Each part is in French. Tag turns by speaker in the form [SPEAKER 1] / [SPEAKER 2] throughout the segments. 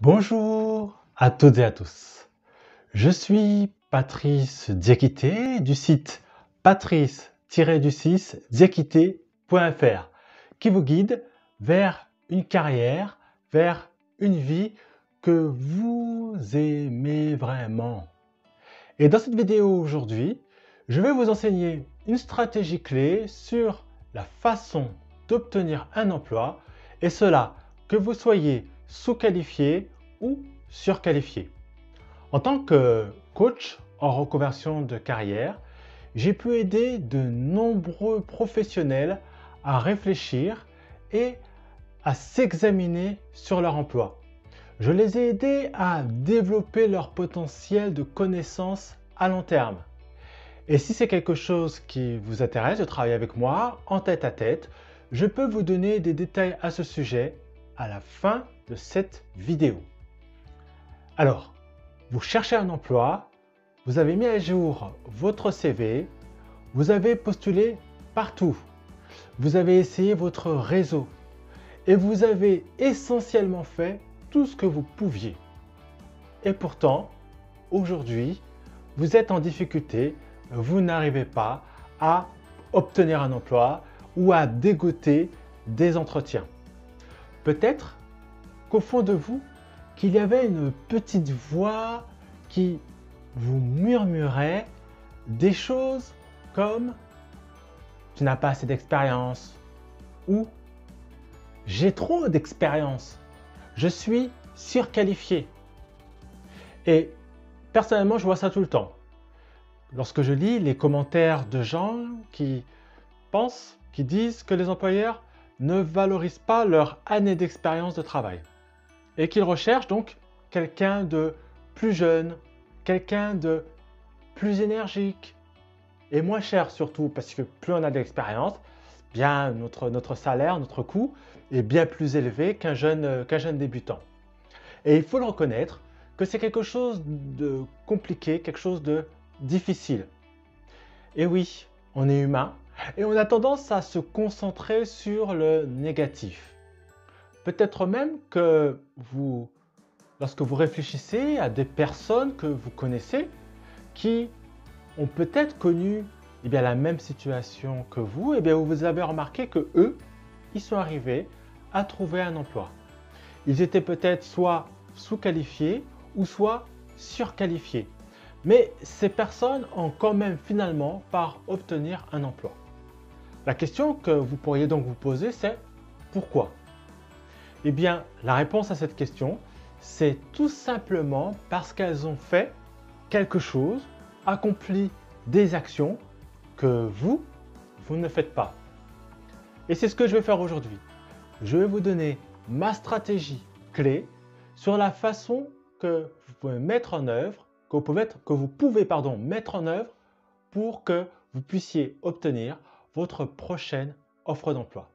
[SPEAKER 1] Bonjour à toutes et à tous. Je suis Patrice Diakité du site patrice-diakité.fr qui vous guide vers une carrière, vers une vie que vous aimez vraiment. Et dans cette vidéo aujourd'hui, je vais vous enseigner une stratégie clé sur la façon d'obtenir un emploi, et cela que vous soyez sous-qualifié ou surqualifié. En tant que coach en reconversion de carrière, j'ai pu aider de nombreux professionnels à réfléchir et à s'examiner sur leur emploi. Je les ai aidés à développer leur potentiel de connaissances à long terme. Et si c'est quelque chose qui vous intéresse de travailler avec moi en tête à tête, je peux vous donner des détails à ce sujet à la fin de cette vidéo. Alors, vous cherchez un emploi, vous avez mis à jour votre CV, vous avez postulé partout, vous avez essayé votre réseau et vous avez essentiellement fait tout ce que vous pouviez. Et pourtant, aujourd'hui, vous êtes en difficulté, vous n'arrivez pas à obtenir un emploi ou à dégoter des entretiens. Peut-être qu'au fond de vous, qu'il y avait une petite voix qui vous murmurait des choses comme « tu n'as pas assez d'expérience » ou « j'ai trop d'expérience, je suis surqualifié ». Et personnellement, je vois ça tout le temps. Lorsque je lis les commentaires de gens qui pensent, qui disent que les employeurs ne valorisent pas leur année d'expérience de travail et qu'ils recherchent donc quelqu'un de plus jeune, quelqu'un de plus énergique et moins cher surtout, parce que plus on a d'expérience, bien notre salaire, notre coût est bien plus élevé qu'un jeune débutant. Et il faut le reconnaître que c'est quelque chose de compliqué, quelque chose de difficile. Et oui, on est humain et on a tendance à se concentrer sur le négatif. Peut-être même que lorsque vous réfléchissez à des personnes que vous connaissez qui ont peut-être connu la même situation que vous, vous avez remarqué que eux, ils sont arrivés à trouver un emploi. Ils étaient peut-être soit sous-qualifiés ou soit surqualifiés. Mais ces personnes ont quand même finalement par obtenir un emploi. La question que vous pourriez donc vous poser, c'est pourquoi? Eh bien, la réponse à cette question, c'est tout simplement parce qu'elles ont fait quelque chose, accompli des actions que vous ne faites pas. Et c'est ce que je vais faire aujourd'hui. Je vais vous donner ma stratégie clé sur la façon que vous pouvez mettre en œuvre, que vous pouvez mettre en œuvre pour que vous puissiez obtenir votre prochaine offre d'emploi.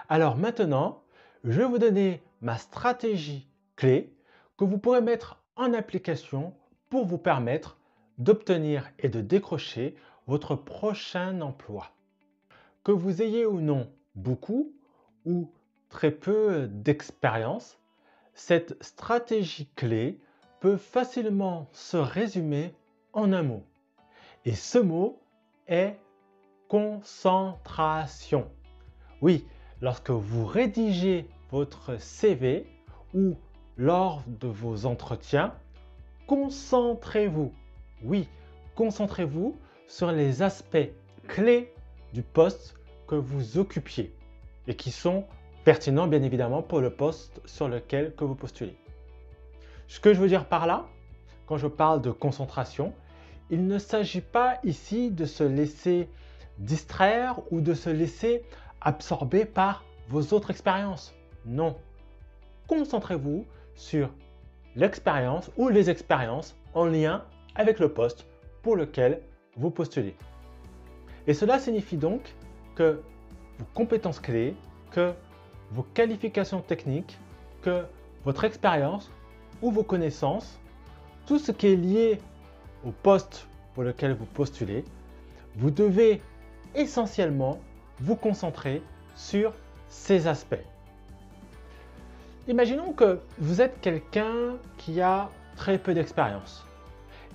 [SPEAKER 1] Alors maintenant, je vais vous donner ma stratégie clé que vous pourrez mettre en application pour vous permettre d'obtenir et de décrocher votre prochain emploi. Que vous ayez ou non beaucoup ou très peu d'expérience, cette stratégie clé peut facilement se résumer en un mot. Et ce mot est concentration. Oui, lorsque vous rédigez votre CV ou lors de vos entretiens, concentrez-vous. Oui, concentrez-vous sur les aspects clés du poste que vous occupiez et qui sont pertinents bien évidemment pour le poste sur lequel vous postulez. Ce que je veux dire par là, quand je parle de concentration, il ne s'agit pas ici de se laisser distraire ou de se laisser absorber par vos autres expériences. Non. Concentrez-vous sur l'expérience ou les expériences en lien avec le poste pour lequel vous postulez. Et cela signifie donc que vos compétences clés, que vos qualifications techniques, que votre expérience ou vos connaissances, tout ce qui est lié au poste pour lequel vous postulez, vous devez essentiellement vous concentrer sur ces aspects. Imaginons que vous êtes quelqu'un qui a très peu d'expérience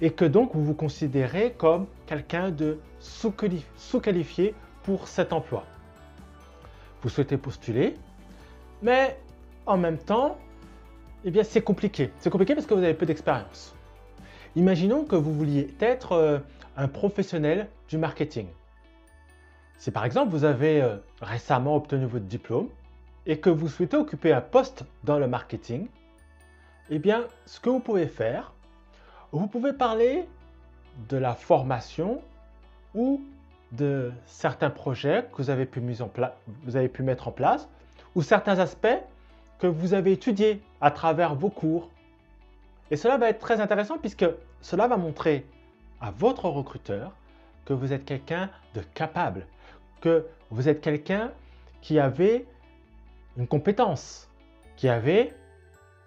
[SPEAKER 1] et que donc vous vous considérez comme quelqu'un de sous-qualifié pour cet emploi. Vous souhaitez postuler, mais en même temps, eh bien c'est compliqué. C'est compliqué parce que vous avez peu d'expérience. Imaginons que vous vouliez être un professionnel du marketing. Si par exemple vous avez récemment obtenu votre diplôme et que vous souhaitez occuper un poste dans le marketing, eh bien ce que vous pouvez faire, vous pouvez parler de la formation ou de certains projets que vous avez pu mettre en place ou certains aspects que vous avez étudiés à travers vos cours. Et cela va être très intéressant puisque cela va montrer à votre recruteur que vous êtes quelqu'un de capable, que vous êtes quelqu'un qui avait une compétence, qui avait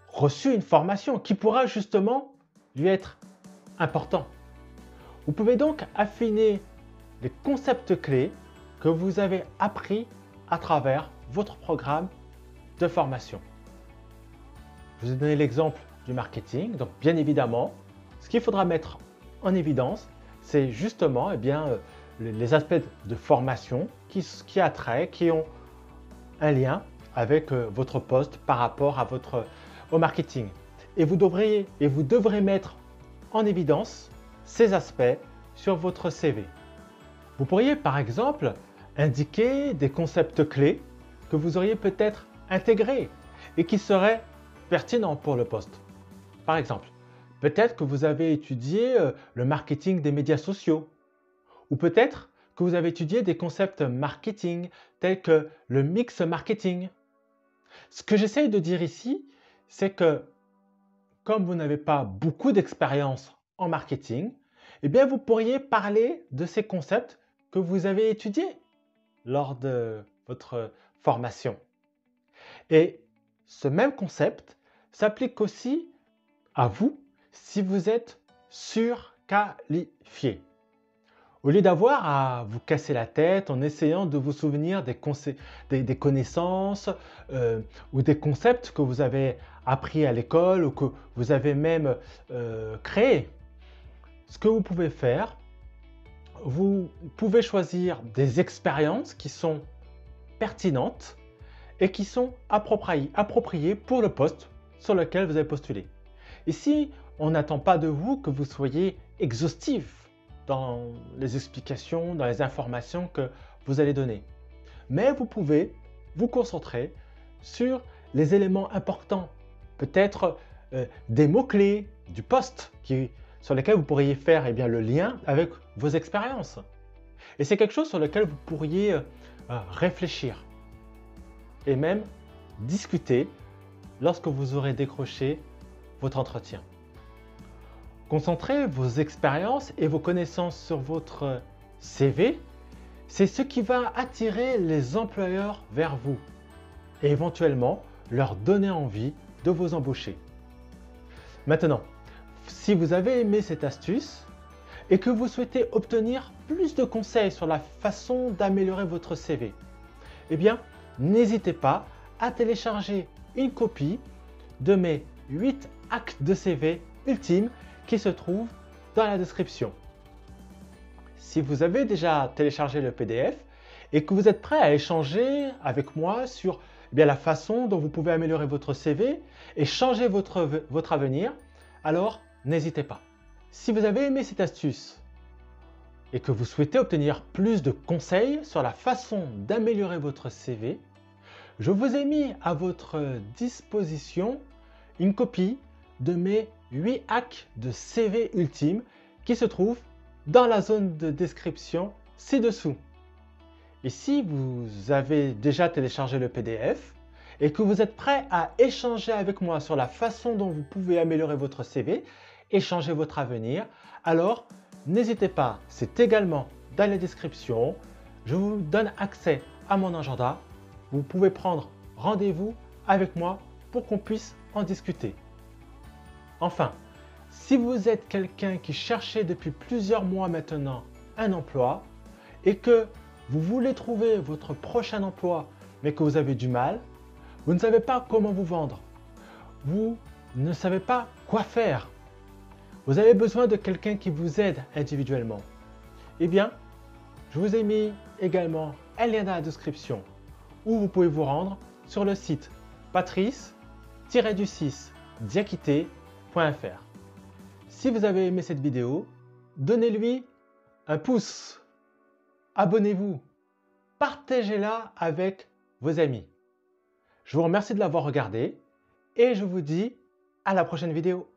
[SPEAKER 1] reçu une formation, qui pourra justement lui être important. Vous pouvez donc affiner les concepts clés que vous avez appris à travers votre programme de formation. Je vous ai donné l'exemple du marketing, donc bien évidemment, ce qu'il faudra mettre en évidence, c'est justement les aspects de formation qui ont un lien avec votre poste par rapport au marketing. Et vous devrez mettre en évidence ces aspects sur votre CV. Vous pourriez par exemple indiquer des concepts clés que vous auriez peut-être intégrés et qui seraient pertinents pour le poste. Par exemple, peut-être que vous avez étudié le marketing des médias sociaux ou peut-être que vous avez étudié des concepts marketing tels que le mix marketing. Ce que j'essaye de dire ici, c'est que comme vous n'avez pas beaucoup d'expérience en marketing, eh bien vous pourriez parler de ces concepts que vous avez étudiés lors de votre formation. Et ce même concept s'applique aussi à vous si vous êtes surqualifié. Au lieu d'avoir à vous casser la tête en essayant de vous souvenir des connaissances ou des concepts que vous avez appris à l'école ou que vous avez même créés, ce que vous pouvez faire, vous pouvez choisir des expériences qui sont pertinentes et qui sont appropriées pour le poste sur lequel vous avez postulé. Ici, on n'attend pas de vous que vous soyez exhaustif dans les explications, dans les informations que vous allez donner. Mais vous pouvez vous concentrer sur les éléments importants, peut-être des mots-clés du poste sur lesquels vous pourriez faire le lien avec vos expériences. Et c'est quelque chose sur lequel vous pourriez réfléchir et même discuter lorsque vous aurez décroché votre entretien. Concentrez vos expériences et vos connaissances sur votre CV, c'est ce qui va attirer les employeurs vers vous et éventuellement leur donner envie de vous embaucher. Maintenant, si vous avez aimé cette astuce et que vous souhaitez obtenir plus de conseils sur la façon d'améliorer votre CV, eh bien, n'hésitez pas à télécharger une copie de mes 8 hacks de CV ultimes qui se trouvent dans la description. Si vous avez déjà téléchargé le PDF et que vous êtes prêt à échanger avec moi sur la façon dont vous pouvez améliorer votre CV et changer votre avenir, alors n'hésitez pas. Si vous avez aimé cette astuce et que vous souhaitez obtenir plus de conseils sur la façon d'améliorer votre CV, je vous ai mis à votre disposition une copie de mes 8 hacks de CV ultimes qui se trouvent dans la zone de description ci-dessous. Et si vous avez déjà téléchargé le PDF et que vous êtes prêt à échanger avec moi sur la façon dont vous pouvez améliorer votre CV et changer votre avenir, alors n'hésitez pas, c'est également dans la description. Je vous donne accès à mon agenda. Vous pouvez prendre rendez-vous avec moi pour qu'on puisse en discuter. Enfin, si vous êtes quelqu'un qui cherchait depuis plusieurs mois maintenant un emploi et que vous voulez trouver votre prochain emploi mais que vous avez du mal, vous ne savez pas comment vous vendre, vous ne savez pas quoi faire, vous avez besoin de quelqu'un qui vous aide individuellement, eh bien, je vous ai mis également un lien dans la description où vous pouvez vous rendre sur le site patrice-diakité.fr. Si vous avez aimé cette vidéo, donnez-lui un pouce, abonnez-vous, partagez-la avec vos amis. Je vous remercie de l'avoir regardé et je vous dis à la prochaine vidéo.